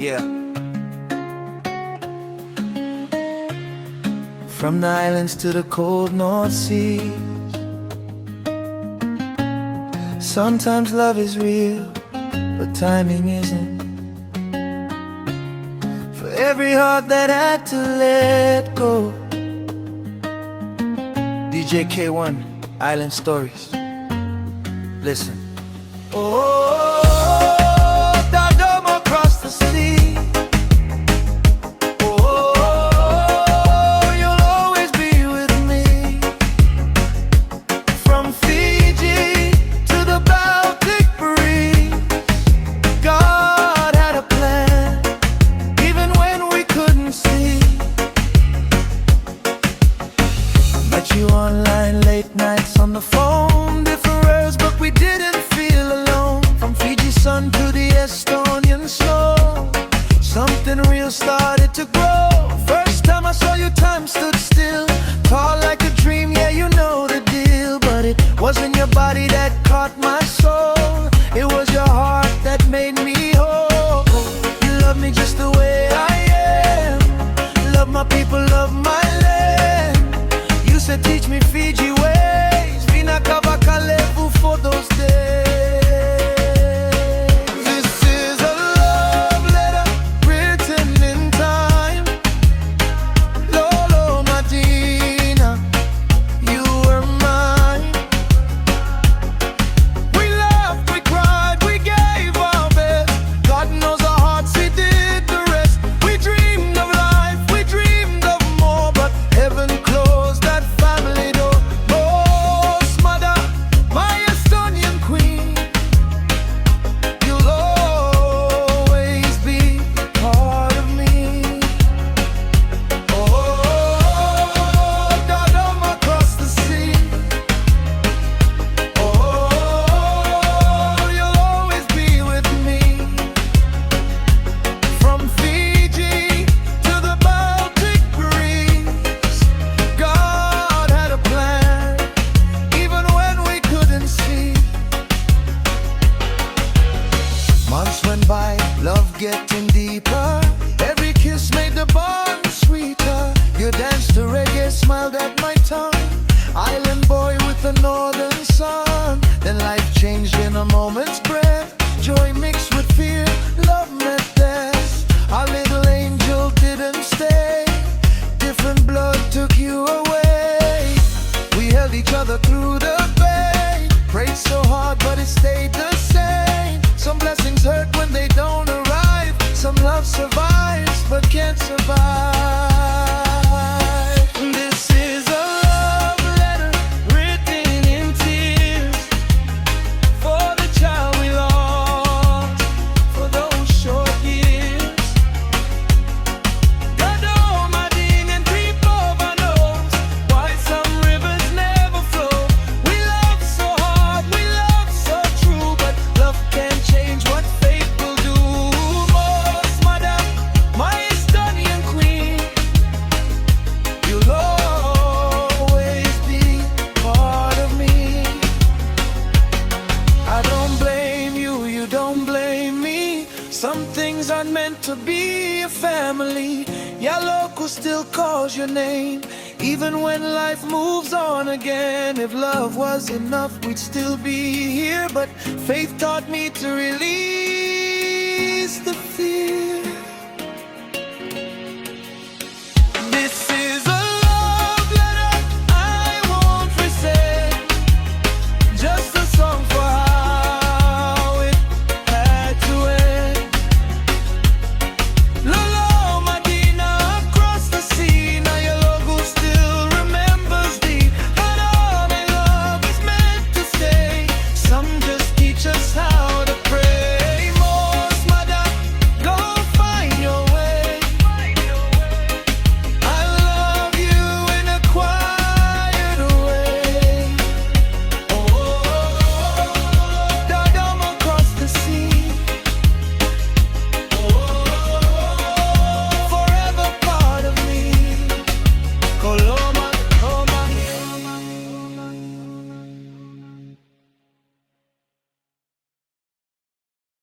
Yeah. From the islands to the cold North Sea, sometimes love is real, but timing isn't. For every heart that had to let go. DJ K-1, Island Stories. Listen. Oh, Dodom across the sea. Oh, you'll always be with me. From Fiji to the Baltic breeze, God had a plan, even when we couldn't see. Met you online, late nights on the phone, different words, but we didn't feel alone. From Fiji sun to the Estonian snow, something real started to grow. First time I saw you, time stood still, tall like a dream, yeah, you know the deal. But it wasn't your body that caught my soul, it was your heart that made me whole. You love me just the way I am, love my people, love my land. You said teach me Fiji ways, Vinakavakalevu for those days. This is a love letter written in time. Lolo Madina, you were mine. We laughed, we cried, we gave our best. God knows our hearts, He did the rest. We dreamed of life, we dreamed of more, but heaven closed that family door. Most mother, my Estonian queen, you'll always be part of me. Oh, Dodom across the sea. Oh, you'll always be with me. From Fiji to the Baltic breeze, God had a plan, even when we couldn't see. Months went by, love getting deeper. Every kiss made the bond sweeter. You danced to reggae, smiled at my tongue. Island boy with the northern sun. Then life changed in a moment's breath. Joy mixed with fear, love met death. Our little angel didn't stay, different blood took you away. We held each other through the pain, prayed so hard but it stayed the same. Some blessings hurt when they don't arrive, some love survives but can't survive. This is a love letter written in tears, for the child we lost, for those short years. Dodom, Madin, and creep over knows why some rivers never flow. We love so hard, we love so true, but love can't change what fate will do. Most mother, my Estonian queen, you'll always be part of me. I don't blame you, you don't blame me. Some things aren't meant to be a family. Yeah, Noqu still calls your name, even when life moves on again. If love was enough, we'd still be here, but faith taught me to release the fear.